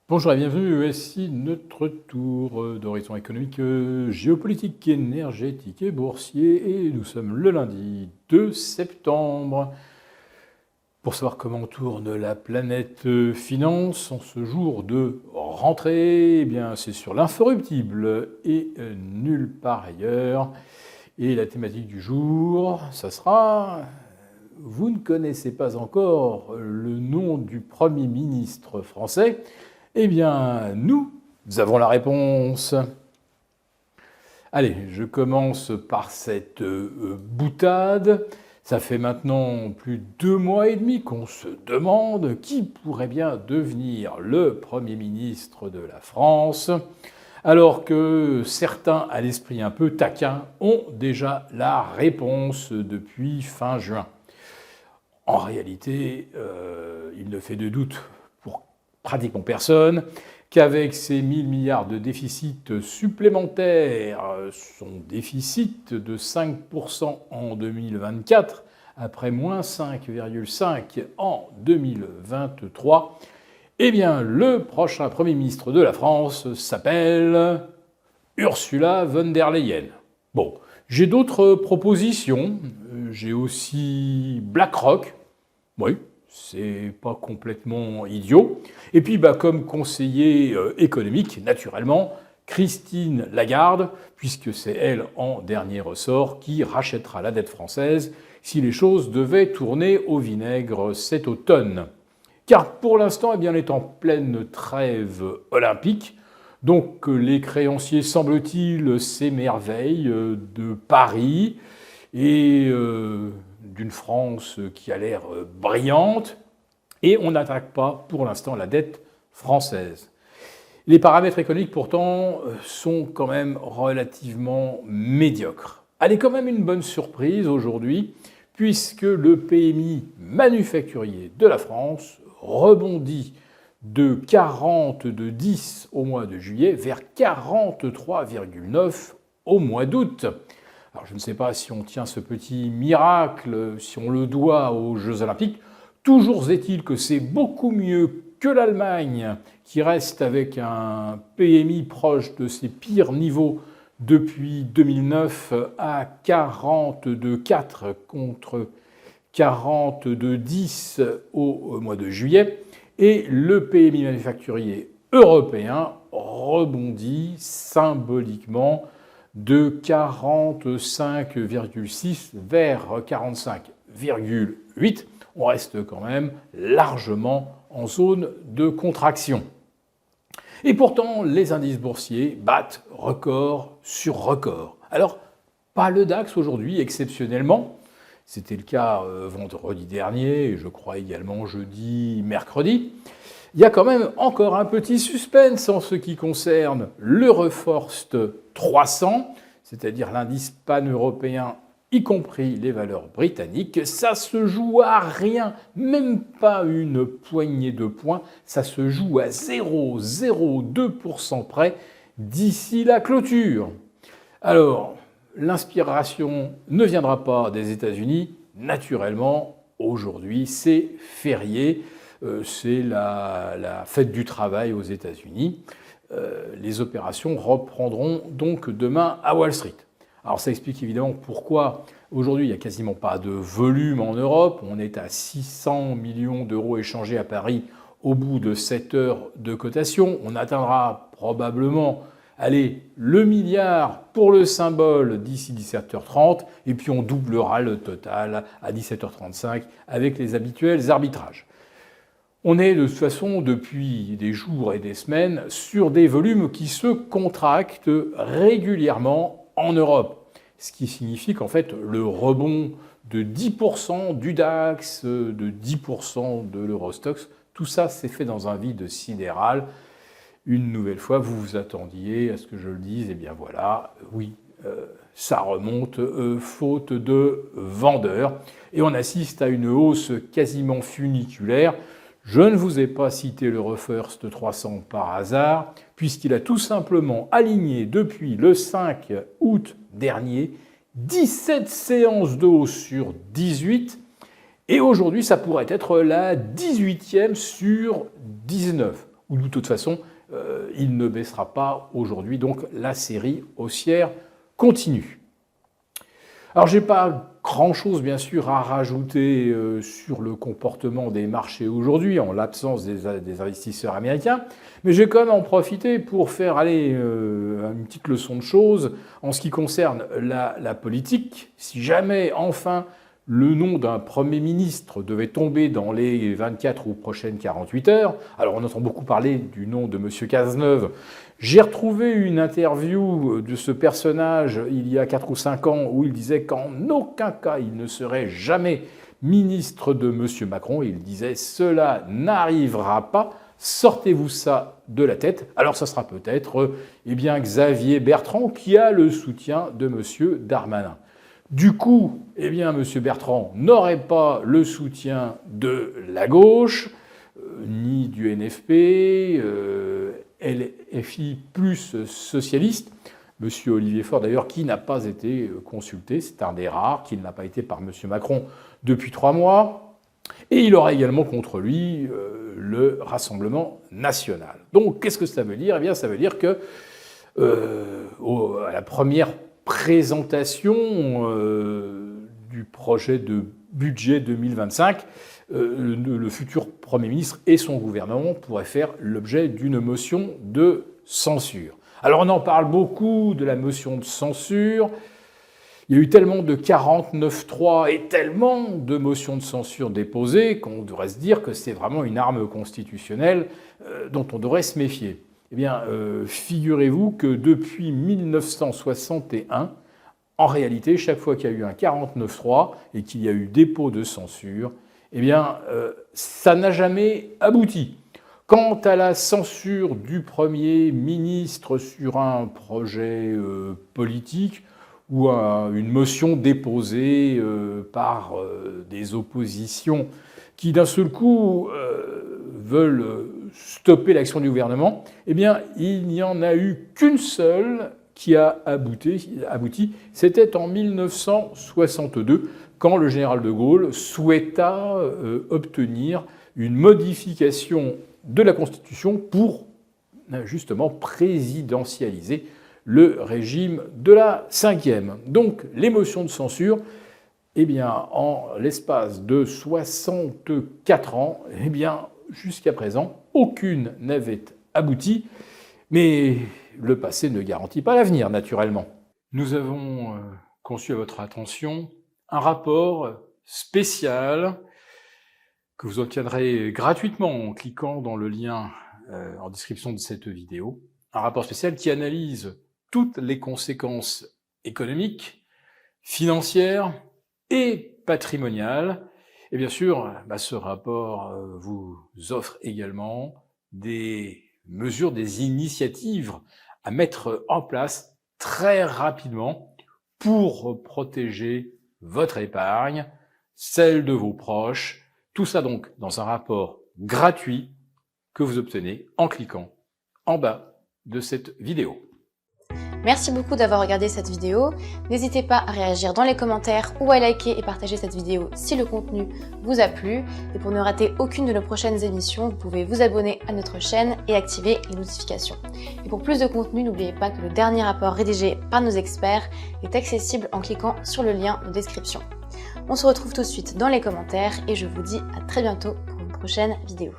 Bonjour et bienvenue, voici notre tour d'horizon économique, géopolitique, énergétique et boursier. Et nous sommes le lundi 2 septembre. Pour savoir comment tourne la planète finance en ce jour de rentrée, eh bien c'est sur l'inforruptible et nulle part ailleurs. Et la thématique du jour, ça sera... Vous ne connaissez pas encore le nom du Premier ministre français ? Eh bien, nous avons la réponse. Allez, je commence par cette boutade. Ça fait maintenant plus de 2 mois et demi qu'on se demande qui pourrait bien devenir le Premier ministre de la France, alors que certains, à l'esprit un peu taquin, ont déjà la réponse depuis fin juin. En réalité, il ne fait de doute pour pratiquement personne qu'avec ses 1000 milliards de déficit supplémentaires, son déficit de 5% en 2024, après moins 5,5% en 2023, eh bien, le prochain Premier ministre de la France s'appelle Ursula von der Leyen. Bon, j'ai d'autres propositions. J'ai aussi BlackRock. Oui, c'est pas complètement idiot. Et puis, comme conseiller économique, naturellement, Christine Lagarde, puisque c'est elle, en dernier ressort, qui rachètera la dette française si les choses devaient tourner au vinaigre cet automne. Car pour l'instant, elle est en pleine trêve olympique. Donc les créanciers, semble-t-il, s'émerveillent de Paris et d'une France qui a l'air brillante, et on n'attaque pas pour l'instant la dette française. Les paramètres économiques pourtant sont quand même relativement médiocres. Elle est quand même une bonne surprise aujourd'hui, puisque le PMI manufacturier de la France rebondit de 10 au mois de juillet vers 43,9 au mois d'août. Alors je ne sais pas si on tient ce petit miracle, si on le doit aux Jeux Olympiques. Toujours est-il que c'est beaucoup mieux que l'Allemagne, qui reste avec un PMI proche de ses pires niveaux depuis 2009 à 42,4 contre 42,10 au mois de juillet. Et le PMI manufacturier européen rebondit symboliquement de 45,6 vers 45,8. On reste quand même largement en zone de contraction. Et pourtant, les indices boursiers battent record sur record. Alors, pas le DAX aujourd'hui, exceptionnellement. C'était le cas vendredi dernier, et je crois également jeudi, mercredi. Il y a quand même encore un petit suspense en ce qui concerne l'Euroforst 300, c'est-à-dire l'indice pan-européen, y compris les valeurs britanniques. Ça se joue à rien, même pas une poignée de points. Ça se joue à 0,02% près d'ici la clôture. Alors, l'inspiration ne viendra pas des États-Unis. Naturellement, aujourd'hui, c'est férié. C'est la fête du travail aux États-Unis. Les opérations reprendront donc demain à Wall Street. Alors ça explique évidemment pourquoi aujourd'hui il n'y a quasiment pas de volume en Europe. On est à 600 millions d'euros échangés à Paris au bout de 7 heures de cotation. On atteindra probablement le milliard pour le symbole d'ici 17h30, et puis on doublera le total à 17h35 avec les habituels arbitrages. On est de toute façon depuis des jours et des semaines sur des volumes qui se contractent régulièrement en Europe, ce qui signifie qu'en fait le rebond de 10% du DAX, de 10% de l'Eurostoxx, tout ça s'est fait dans un vide sidéral. Une nouvelle fois, vous vous attendiez à ce que je le dise, eh bien voilà, oui, ça remonte faute de vendeurs. Et on assiste à une hausse quasiment funiculaire. Je ne vous ai pas cité l'Euroforst 300 par hasard, puisqu'il a tout simplement aligné depuis le 5 août dernier 17 séances de hausse sur 18. Et aujourd'hui, ça pourrait être la 18e sur 19. ou de toute façon, il ne baissera pas aujourd'hui. Donc la série haussière continue. Alors j'ai pas grand-chose bien sûr à rajouter sur le comportement des marchés aujourd'hui, en l'absence des investisseurs américains, mais je vais quand même en profiter pour faire une petite leçon de choses en ce qui concerne la politique. Si jamais enfin le nom d'un Premier ministre devait tomber dans les 24 ou prochaines 48 heures, alors on entend beaucoup parler du nom de M. Cazeneuve. J'ai retrouvé une interview de ce personnage il y a 4 ou 5 ans où il disait qu'en aucun cas il ne serait jamais ministre de M. Macron. Il disait « cela n'arrivera pas, sortez-vous ça de la tête ». Alors ça sera peut-être Xavier Bertrand qui a le soutien de M. Darmanin. Du coup, M. Bertrand n'aurait pas le soutien de la gauche, ni du NFP, LFI plus socialiste. M. Olivier Faure, d'ailleurs, qui n'a pas été consulté, c'est un des rares, qui n'a pas été par M. Macron depuis 3 mois. Et il aura également contre lui le Rassemblement national. Donc, qu'est-ce que ça veut dire ? Ça veut dire que à la première présentation du projet de budget 2025, le futur Premier ministre et son gouvernement pourraient faire l'objet d'une motion de censure. Alors on en parle beaucoup de la motion de censure. Il y a eu tellement de 49.3 et tellement de motions de censure déposées qu'on devrait se dire que c'est vraiment une arme constitutionnelle dont on devrait se méfier. Figurez-vous que depuis 1961, en réalité, chaque fois qu'il y a eu un 49.3 et qu'il y a eu dépôt de censure, ça n'a jamais abouti. Quant à la censure du Premier ministre sur un projet politique ou à une motion déposée par des oppositions qui d'un seul coup veulent stopper l'action du gouvernement, il n'y en a eu qu'une seule qui a abouti. C'était en 1962, quand le général de Gaulle souhaita obtenir une modification de la Constitution pour justement présidentialiser le régime de la Ve. Donc les motions de censure, en l'espace de 64 ans, jusqu'à présent, aucune n'avait abouti, mais le passé ne garantit pas l'avenir, naturellement. Nous avons conçu à votre attention un rapport spécial que vous obtiendrez gratuitement en cliquant dans le lien en description de cette vidéo. Un rapport spécial qui analyse toutes les conséquences économiques, financières et patrimoniales. Et bien sûr, ce rapport vous offre également des mesures, des initiatives à mettre en place très rapidement pour protéger votre épargne, celle de vos proches. Tout ça donc dans un rapport gratuit que vous obtenez en cliquant en bas de cette vidéo. Merci beaucoup d'avoir regardé cette vidéo. N'hésitez pas à réagir dans les commentaires ou à liker et partager cette vidéo si le contenu vous a plu. Et pour ne rater aucune de nos prochaines émissions, vous pouvez vous abonner à notre chaîne et activer les notifications. Et pour plus de contenu, n'oubliez pas que le dernier rapport rédigé par nos experts est accessible en cliquant sur le lien de description. On se retrouve tout de suite dans les commentaires et je vous dis à très bientôt pour une prochaine vidéo.